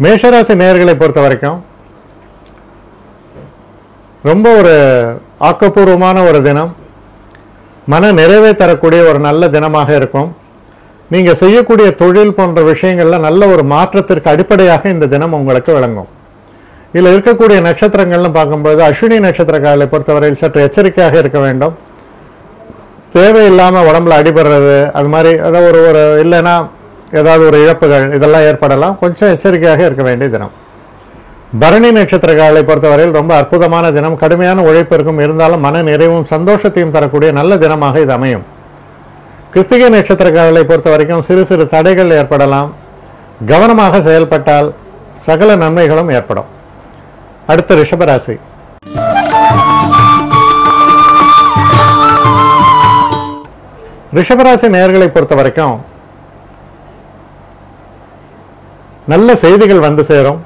மேஷராசி நேயர்களை பொறுத்த வரைக்கும் ரொம்ப ஒரு ஆக்கப்பூர்வமான ஒரு தினம், மன நிறைவை தரக்கூடிய ஒரு நல்ல தினமாக இருக்கும். நீங்கள் செய்யக்கூடிய தொழில் போன்ற விஷயங்கள்ல நல்ல ஒரு மாற்றத்திற்கு அடிப்படையாக இந்த தினம் உங்களுக்கு விளங்கும். இதில் இருக்கக்கூடிய நட்சத்திரங்கள்னு பார்க்கும்போது அஸ்வினி நட்சத்திரக்காரர்களை பொறுத்தவரையில் சற்று எச்சரிக்கையாக இருக்க வேண்டும். தேவையில்லாமல் உடம்புல அடிபடுறது, அது மாதிரி ஏதாவது ஒரு இல்லைன்னா ஏதாவது ஒரு இழப்புகள் இதெல்லாம் ஏற்படலாம். கொஞ்சம் எச்சரிக்கையாக இருக்க வேண்டிய தினம். பரணி நட்சத்திரக்காரர்களை பொறுத்தவரையில் ரொம்ப அற்புதமான தினம். கடுமையான உழைப்பு இருக்கும், இருந்தாலும் மன நிறைவும் சந்தோஷத்தையும் தரக்கூடிய நல்ல தினமாக இது அமையும். கிருத்திகை நட்சத்திரக்காரர்களை பொறுத்த வரைக்கும் சிறு சிறு தடைகள் ஏற்படலாம். கவனமாக செயல்பட்டால் சகல நன்மைகளும் ஏற்படும். அடுத்த ரிஷபராசி. ரிஷபராசி நேயர்களை பொறுத்த வரைக்கும் நல்ல செய்திகள் வந்து சேரும்.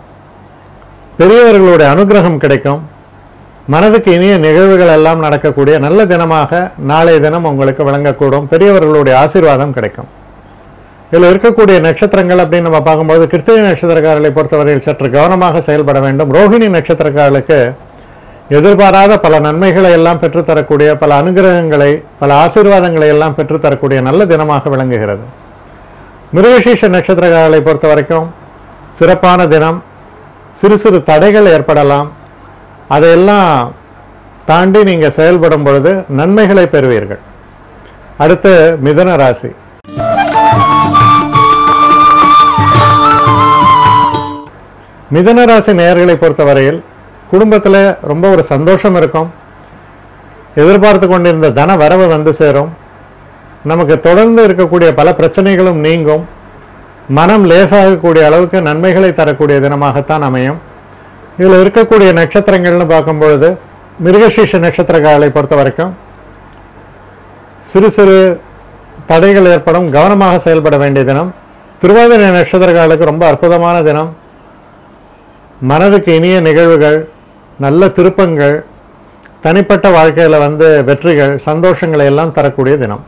பெரியவர்களுடைய அனுகிரகம் கிடைக்கும். மனதுக்கு இனிய நிகழ்வுகள் எல்லாம் நடக்கக்கூடிய நல்ல தினமாக நாளைய தினம் உங்களுக்கு விளங்கக்கூடும். பெரியவர்களுடைய ஆசீர்வாதம் கிடைக்கும். இதில் இருக்கக்கூடிய நட்சத்திரங்கள் அப்படின்னு நம்ம பார்க்கும்போது கிருத்திகை நட்சத்திரக்காரர்களை பொறுத்தவரையில் சற்று கவனமாக செயல்பட வேண்டும். ரோஹிணி நட்சத்திரக்காரர்களுக்கு எதிர்பாராத பல நன்மைகளை எல்லாம் பெற்றுத்தரக்கூடிய, பல அனுகிரகங்களை, பல ஆசீர்வாதங்களை எல்லாம் பெற்றுத்தரக்கூடிய நல்ல தினமாக விளங்குகிறது. மிருகசீஷ நட்சத்திரக்காரர்களை பொறுத்த வரைக்கும் சிறப்பான தினம். சிறு சிறு தடைகள் ஏற்படலாம். அதையெல்லாம் தாண்டி நீங்கள் செயல்படும் பொழுது நன்மைகளை பெறுவீர்கள். அடுத்து மிதுன ராசி. மிதுன ராசி நேயர்களை பொறுத்தவரையில் குடும்பத்தில் ரொம்ப ஒரு சந்தோஷம் இருக்கும். எதிர்பார்த்து கொண்டிருந்த தன வரவு வந்து சேரும். நமக்கு தொடர்ந்து இருக்கக்கூடிய பல பிரச்சனைகளும் நீங்கும். மனம் லேசாகக்கூடிய அளவுக்கு நன்மைகளை தரக்கூடிய தினமாகத்தான் அமையும். இதில் இருக்கக்கூடிய நட்சத்திரங்கள்னு பார்க்கும்பொழுது மிருகசீஷ நட்சத்திரக்காரர்களை பொறுத்த வரைக்கும் சிறு சிறு தடைகள் ஏற்படும், கவனமாக செயல்பட வேண்டிய தினம். திருவாதிரை நட்சத்திரக்காரர்களுக்கு ரொம்ப அற்புதமான தினம். மனதுக்கு இனிய நிகழ்வுகள், நல்ல திருப்பங்கள், தனிப்பட்ட வாழ்க்கையில் வெற்றிகள், சந்தோஷங்களை எல்லாம் தரக்கூடிய தினம்.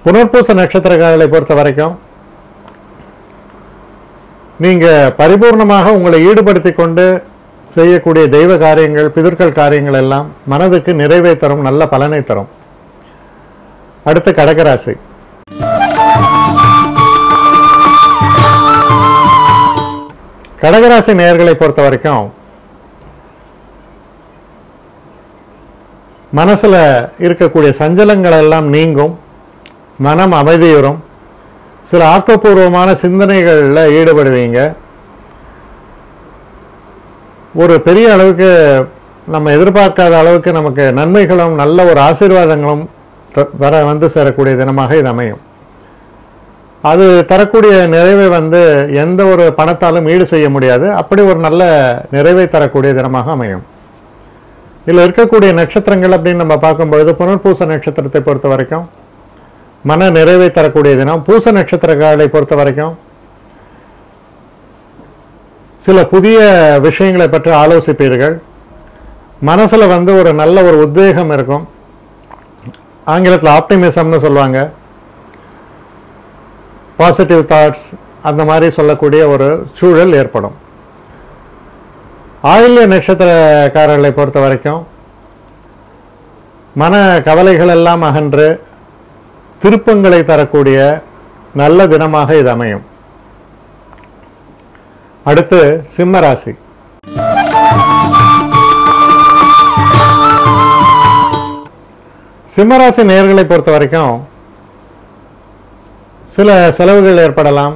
புனர்பூச நட்சத்திரக்காரர்களை பொறுத்த வரைக்கும் நீங்கள் பரிபூர்ணமாக உங்களை ஈடுபடுத்தி கொண்டு செய்யக்கூடிய தெய்வ காரியங்கள், பிதர்கள் காரியங்கள் எல்லாம் மனதுக்கு நிறைவை தரும், நல்ல பலனை தரும். அடுத்து கடகராசி. கடகராசி நேயர்களை பொறுத்த வரைக்கும் மனசில் இருக்கக்கூடிய சஞ்சலங்கள் எல்லாம் நீங்கும். மனம் அமைதியுறும். சில ஆக்கப்பூர்வமான சிந்தனைகளில் ஈடுபடுவீங்க. ஒரு பெரிய அளவுக்கு நம்ம எதிர்பார்க்காத அளவுக்கு நமக்கு நன்மைகளும் நல்ல ஒரு ஆசீர்வாதங்களும் வந்து சேரக்கூடிய தினமாக இது அமையும். அது தரக்கூடிய நிறைவை எந்த ஒரு பணத்தாலும் ஈடு செய்ய முடியாது. அப்படி ஒரு நல்ல நிறைவை தரக்கூடிய தினமாக அமையும். இதில் இருக்கக்கூடிய நட்சத்திரங்கள் அப்படின்னு நம்ம பார்க்கும்பொழுது புனர்பூச நட்சத்திரத்தை பொறுத்த வரைக்கும் மன நிறைவை தரக்கூடிய தினம். பூச நட்சத்திரக்காரர்களை பொறுத்த வரைக்கும் சில புதிய விஷயங்களை பற்றி ஆலோசிப்பீர்கள். மனசில் ஒரு நல்ல ஒரு உத்வேகம் இருக்கும். ஆங்கிலத்தில் ஆப்டிமிசம்னு சொல்லுவாங்க. பாசிட்டிவ் தாட்ஸ் அந்த மாதிரி சொல்லக்கூடிய ஒரு சூழல் ஏற்படும். ஆயில்ய நட்சத்திரக்காரர்களை பொறுத்த வரைக்கும் மன கவலைகள் எல்லாம் அகன்று திருப்பங்களை தரக்கூடிய நல்ல தினமாக இது அமையும். அடுத்து சிம்ம ராசி. சிம்மராசி நேயர்களை பொறுத்த வரைக்கும் சில செலவுகள் ஏற்படலாம்,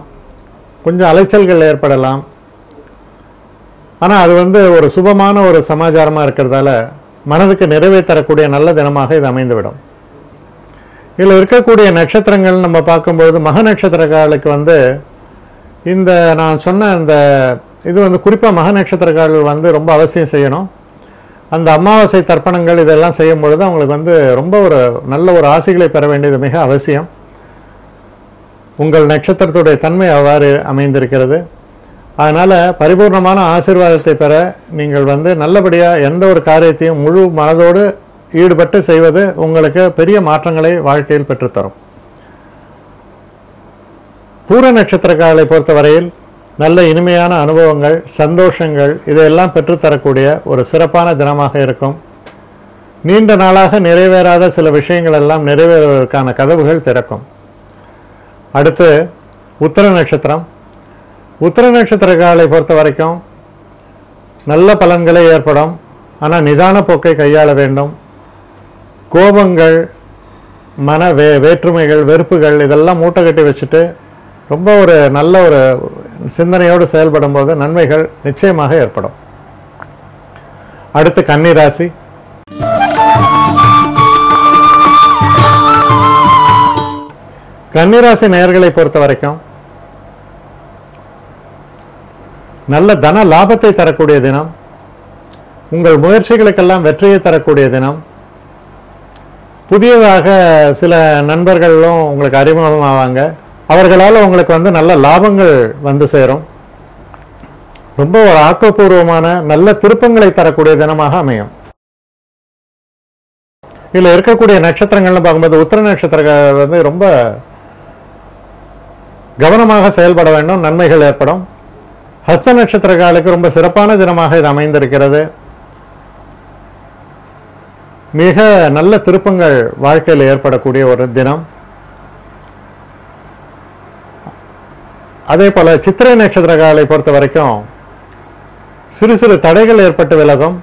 கொஞ்சம் அலைச்சல்கள் ஏற்படலாம். ஆனால் அது ஒரு சுபமான ஒரு சமாச்சாரமாக இருக்கிறதால மனதுக்கு நிறைவை தரக்கூடிய நல்ல தினமாக இது அமைந்துவிடும். இதில் இருக்கக்கூடிய நட்சத்திரங்கள் நம்ம பார்க்கும்பொழுது மக நட்சத்திரக்காரர்களுக்கு இந்த நான் சொன்ன இந்த இது குறிப்பாக மக நட்சத்திரக்காரர்கள் ரொம்ப அவசியம் செய்யணும். அந்த அமாவாசை தர்ப்பணங்கள் இதெல்லாம் செய்யும் பொழுது அவங்களுக்கு ரொம்ப ஒரு நல்ல ஒரு ஆசைகளை பெற வேண்டியது மிக அவசியம். உங்கள் நட்சத்திரத்துடைய தன்மை அவ்வாறு அமைந்திருக்கிறது. அதனால் பரிபூர்ணமான ஆசீர்வாதத்தை பெற நீங்கள் நல்லபடியாக எந்த ஒரு காரியத்தையும் முழு மனதோடு ஈடுபட்டு செய்வது உங்களுக்கு பெரிய மாற்றங்களை வாழ்க்கையில் பெற்றுத்தரும். பூர நட்சத்திரக்காரர்களை பொறுத்தவரையில் நல்ல இனிமையான அனுபவங்கள், சந்தோஷங்கள் இதையெல்லாம் பெற்றுத்தரக்கூடிய ஒரு சிறப்பான தினமாக இருக்கும். நீண்ட நாளாக நிறைவேறாத சில விஷயங்கள் எல்லாம் நிறைவேறுவதற்கான கதவுகள் திறக்கும். அடுத்து உத்திர நட்சத்திரம். உத்திர நட்சத்திரக்காரர்களை பொறுத்த வரைக்கும் நல்ல பலன்களே ஏற்படும். ஆனால் நிதான போக்கை கையாள வேண்டும். கோபங்கள், மன வேற்றுமைகள், வெறுப்புகள் இதெல்லாம் மூட்டை கட்டி வச்சுட்டு ரொம்ப ஒரு நல்ல ஒரு சிந்தனையோடு செயல்படும் போது நன்மைகள் நிச்சயமாக ஏற்படும். அடுத்து கன்னி ராசி. கன்னிராசி நேயர்களை பொறுத்த வரைக்கும் நல்ல தன லாபத்தை தரக்கூடிய தினம். உங்கள் முயற்சிகளுக்கெல்லாம் வெற்றியை தரக்கூடிய தினம். புதியதாக சில நண்பர்களும் உங்களுக்கு அறிமுகமாவாங்க. அவர்களால் உங்களுக்கு நல்ல லாபங்கள் வந்து சேரும். ரொம்ப ஒரு ஆக்கப்பூர்வமான நல்ல திருப்பங்களை தரக்கூடிய தினமாக அமையும். இதில் இருக்கக்கூடிய நட்சத்திரங்கள்னு பார்க்கும்போது உத்திர நட்சத்திரங்கள் ரொம்ப கவனமாக செயல்பட வேண்டும், நன்மைகள் ஏற்படும். ஹஸ்த நட்சத்திரக்காலுக்கு ரொம்ப சிறப்பான தினமாக இது அமைந்திருக்கிறது. மிக நல்ல திருப்பங்கள் வாழ்க்கையில் ஏற்படக்கூடிய ஒரு தினம். அதே போல சித்திரை நட்சத்திரக்காலை பொறுத்த வரைக்கும் சிறு சிறு தடைகள் ஏற்பட்டு விலகும்.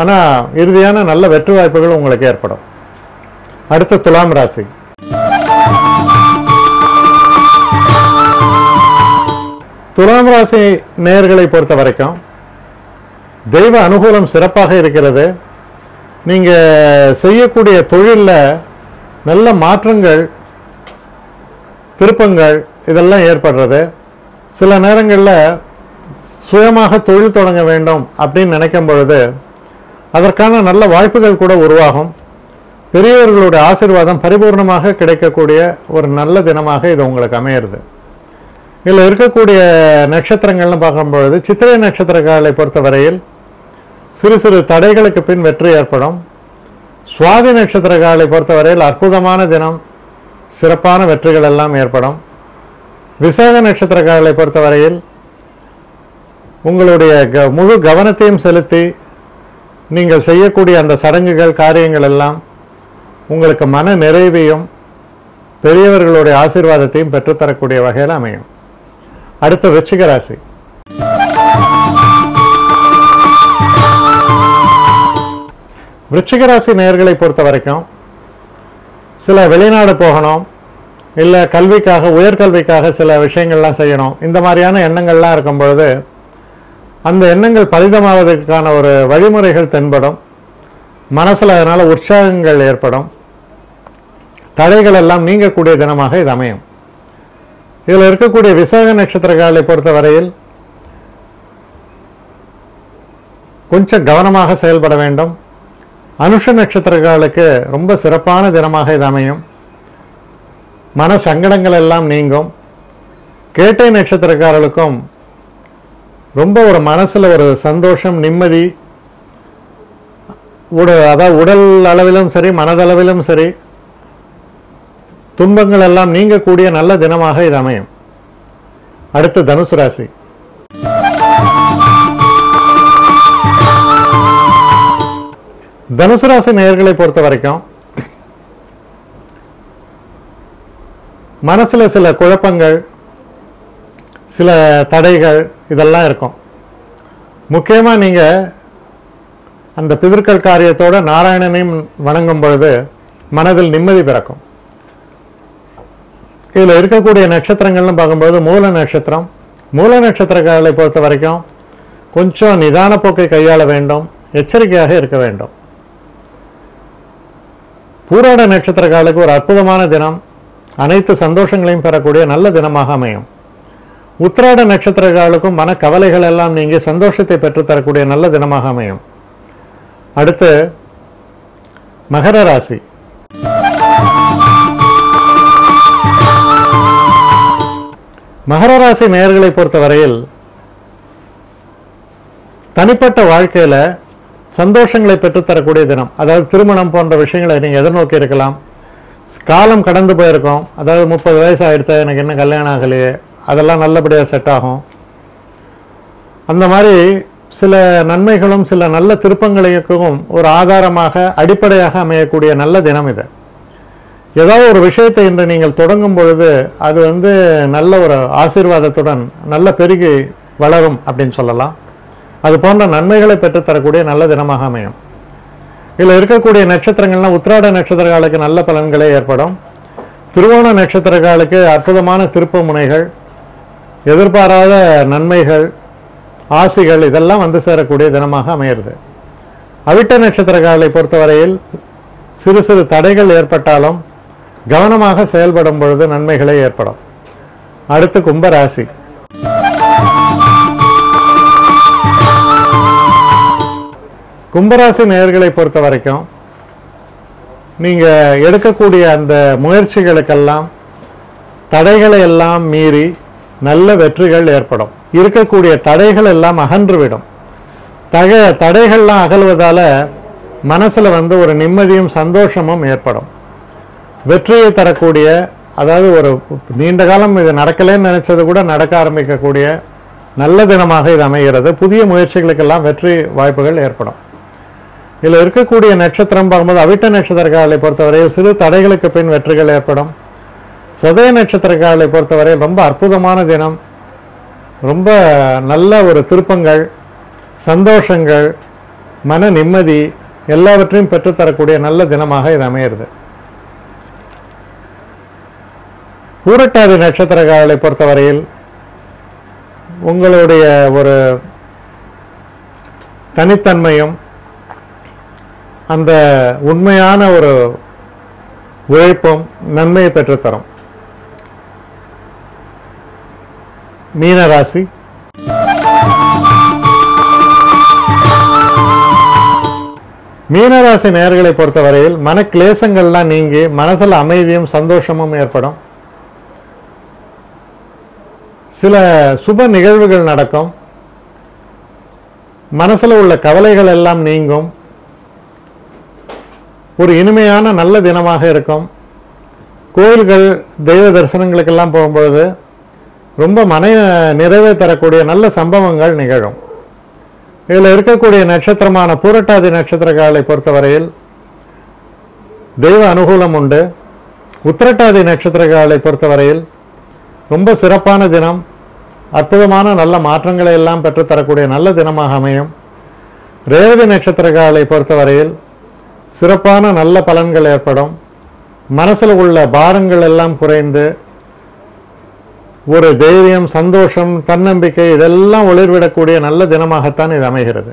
ஆனால் இறுதியான நல்ல வெற்றி வாய்ப்புகள் உங்களுக்கு ஏற்படும். அடுத்து துலாம் ராசி. துலாம் ராசி நேயர்களை பொறுத்த வரைக்கும் தெய்வ அனுகூலம் சிறப்பாக இருக்கிறது. நீங்கள் செய்யக்கூடிய தொழிலில் நல்ல மாற்றங்கள், திருப்பங்கள் இதெல்லாம் ஏற்படுறது. சில நேரங்களில் சுயமாக தொழில் தொடங்க வேண்டும் அப்படின்னு நினைக்கும் பொழுது அதற்கான நல்ல வாய்ப்புகள் கூட உருவாகும். பெரியவர்களுடைய ஆசீர்வாதம் பரிபூர்ணமாக கிடைக்கக்கூடிய ஒரு நல்ல தினமாக இது உங்களுக்கு அமையிறது. இதில் இருக்கக்கூடிய நட்சத்திரங்கள்னு பார்க்கும்பொழுது சித்திரை நட்சத்திரக்காரர்களை பொறுத்தவரையில் சிறு சிறு தடைகளுக்கு பின் வெற்றி ஏற்படும். சுவாதி நட்சத்திரக்காரர்களை பொறுத்தவரையில் அற்புதமான தினம், சிறப்பான வெற்றிகள் எல்லாம் ஏற்படும். விசாக நட்சத்திரக்காரர்களை பொறுத்தவரையில் உங்களுடைய முழு கவனத்தையும் செலுத்தி நீங்கள் செய்யக்கூடிய அந்த சடங்குகள், காரியங்கள் எல்லாம் உங்களுக்கு மன நிறைவையும் பெரியவர்களுடைய ஆசீர்வாதத்தையும் பெற்றுத்தரக்கூடிய வகையில் அமையும். அடுத்த விருச்சிக ராசி. விருச்சிக ராசி நேயர்களை பொறுத்த வரைக்கும் சில வெளிநாடு போகணும், இல்லை கல்விக்காக, உயர்கல்விக்காக சில விஷயங்கள்லாம் செய்யணும், இந்த மாதிரியான எண்ணங்கள்லாம் இருக்கும் பொழுது அந்த எண்ணங்கள் பலிதமாவதற்கான ஒரு வழிமுறைகள் தென்படும். மனசில் அதனால் உற்சாகங்கள் ஏற்படும். தடைகள் எல்லாம் நீங்கக்கூடிய தினமாக இது அமையும். இதில் இருக்கக்கூடிய விசாக நட்சத்திரக்காரர்களை பொறுத்த வரையில் கொஞ்சம் கவனமாக செயல்பட வேண்டும். அனுஷ நட்சத்திரக்காரர்களுக்கு ரொம்ப சிறப்பான தினமாக இது அமையும். மன சங்கடங்கள் எல்லாம் நீங்கும். கேட்டை நட்சத்திரக்காரர்களுக்கும் ரொம்ப ஒரு மனசில் ஒரு சந்தோஷம், நிம்மதி, அதாவது உடல் அளவிலும் சரி மனதளவிலும் சரி துன்பங்கள் எல்லாம் நீங்கக்கூடிய நல்ல தினமாக இது அமையும். அடுத்து தனுசு ராசி. தனுசு ராசி நேயர்களை பொறுத்த வரைக்கும் மனசுல சில குழப்பங்கள், சில தடைகள் இதெல்லாம் இருக்கும். முக்கியமா நீங்க அந்த பிதர்கள் காரியத்தோட நாராயணனையும் வணங்கும் பொழுது மனதில் நிம்மதி பிறக்கும். இதில் இருக்கக்கூடிய நட்சத்திரங்கள்னு பார்க்கும்போது மூல நட்சத்திரம். மூல நட்சத்திரக்காரர்களை பொறுத்த வரைக்கும் கொஞ்சம் நிதான போக்கை கையாள வேண்டும், எச்சரிக்கையாக இருக்க வேண்டும். பூராட நட்சத்திரக்காரர்களுக்கு ஒரு அற்புதமான தினம், அனைத்து சந்தோஷங்களையும் பெறக்கூடிய நல்ல தினமாக அமையும். உத்திராட நட்சத்திரக்காரர்களுக்கும் மன கவலைகள் எல்லாம் நீங்கி சந்தோஷத்தை பெற்றுத்தரக்கூடிய நல்ல தினமாக அமையும். அடுத்து மகர ராசி. மகர ராசி நேயர்களை பொறுத்தவரையில் தனிப்பட்ட வாழ்க்கையில சந்தோஷங்களை பெற்றுத்தரக்கூடிய தினம். அதாவது திருமணம் போன்ற விஷயங்களை நீங்கள் எதிர்நோக்கி இருக்கலாம். காலம் கடந்து போயிருக்கோம், அதாவது 30 வயசு ஆகிடுத்த, எனக்கு இன்னும் கல்யாணம் ஆகலையே, அதெல்லாம் நல்லபடியாக செட் ஆகும். அந்த மாதிரி சில நன்மைகளும் சில நல்ல திருப்பங்களுக்கும் ஒரு ஆதாரமாக அடிப்படையாக அமையக்கூடிய நல்ல தினம் இது. ஏதாவது ஒரு விஷயத்தை இன்று நீங்கள் தொடங்கும் பொழுது அது நல்ல ஒரு ஆசீர்வாதத்துடன் நல்ல பெருகி வளரும் அப்படின்னு சொல்லலாம். அது போன்ற நன்மைகளை பெற்றுத்தரக்கூடிய நல்ல தினமாக அமையும். இதில் இருக்கக்கூடிய நட்சத்திரங்கள்லாம் உத்திராட நட்சத்திரக்காலுக்கு நல்ல பலன்களே ஏற்படும். திருவோண நட்சத்திரக்காலுக்கு அற்புதமான திருப்ப முனைகள், எதிர்பாராத நன்மைகள், ஆசிகள் இதெல்லாம் சேரக்கூடிய தினமாக அமையிறது. அவிட்ட நட்சத்திரக்காலை பொறுத்தவரையில் சிறு சிறு தடைகள் ஏற்பட்டாலும் கவனமாக செயல்படும் பொழுது நன்மைகளே ஏற்படும். அடுத்து கும்பராசி. கும்பராசி நேயர்களை பொறுத்த வரைக்கும் நீங்கள் எடுக்கக்கூடிய அந்த முயற்சிகளுக்கெல்லாம் தடைகளை எல்லாம் மீறி நல்ல வெற்றிகள் ஏற்படும். இருக்கக்கூடிய தடைகள் எல்லாம் அகன்றுவிடும். தடைகள்லாம் அகல்வதால் மனசில் ஒரு நிம்மதியும் சந்தோஷமும் ஏற்படும். வெற்றியை தரக்கூடிய, அதாவது ஒரு நீண்ட காலம் இது நடக்கலைன்னு நினைச்சது கூட நடக்க ஆரம்பிக்கக்கூடிய நல்ல தினமாக இது அமைகிறது. புதிய முயற்சிகளுக்கெல்லாம் வெற்றி வாய்ப்புகள் ஏற்படும். இதில் இருக்கக்கூடிய நட்சத்திரம் பார்க்கும்போது அவிட்ட நட்சத்திரக்காரர்களை பொறுத்தவரையில் சிறு தடைகளுக்கு பின் வெற்றிகள் ஏற்படும். சதய நட்சத்திரக்காரர்களை பொறுத்தவரையில் ரொம்ப அற்புதமான தினம். ரொம்ப நல்ல ஒரு திருப்பங்கள், சந்தோஷங்கள், மன நிம்மதி எல்லாவற்றையும் பெற்றுத்தரக்கூடிய நல்ல தினமாக இது அமைகிறது. பூரட்டாதி நட்சத்திரக்காரர்களை பொறுத்தவரையில் உங்களுடைய ஒரு தனித்தன்மையும் அந்த உண்மையான ஒரு உழைப்பும் நன்மையை பெற்றுத்தரும். மீனராசி. மீனராசி நேயர்களை பொறுத்தவரையில் மனக்லேசங்கள்லாம் நீங்கி மனதில் அமைதியும் சந்தோஷமும் ஏற்படும். சில சுப நிகழ்வுகள் நடக்கும். மனசில் உள்ள கவலைகள் எல்லாம் நீங்கும். ஒரு இனிமையான நல்ல தினமாக இருக்கும். கோயில்கள் தெய்வ தரிசனங்களுக்கெல்லாம் போகும்பொழுது ரொம்ப மன நிறைவை தரக்கூடிய நல்ல சம்பவங்கள் நிகழும். இதில் இருக்கக்கூடிய நட்சத்திரமான பூரட்டாதி நட்சத்திரக்காரர்களை பொறுத்தவரையில் தெய்வ அனுகூலம் உண்டு. உத்திரட்டாதி நட்சத்திரக்காரர்களை பொறுத்தவரையில் ரொம்ப சிறப்பான தினம். அற்புதமான நல்ல மாற்றங்களை எல்லாம் பெற்றுத்தரக்கூடிய நல்ல தினமாக அமையும். ரேவதி நட்சத்திரக்காரர்களை பொறுத்தவரையில் சிறப்பான நல்ல பலன்கள் ஏற்படும். மனசில் உள்ள பாரங்கள் எல்லாம் குறைந்து ஒரு தைரியம், சந்தோஷம், தன்னம்பிக்கை இதெல்லாம் ஒளிர்விடக்கூடிய நல்ல தினமாகத்தான் இது அமைகிறது.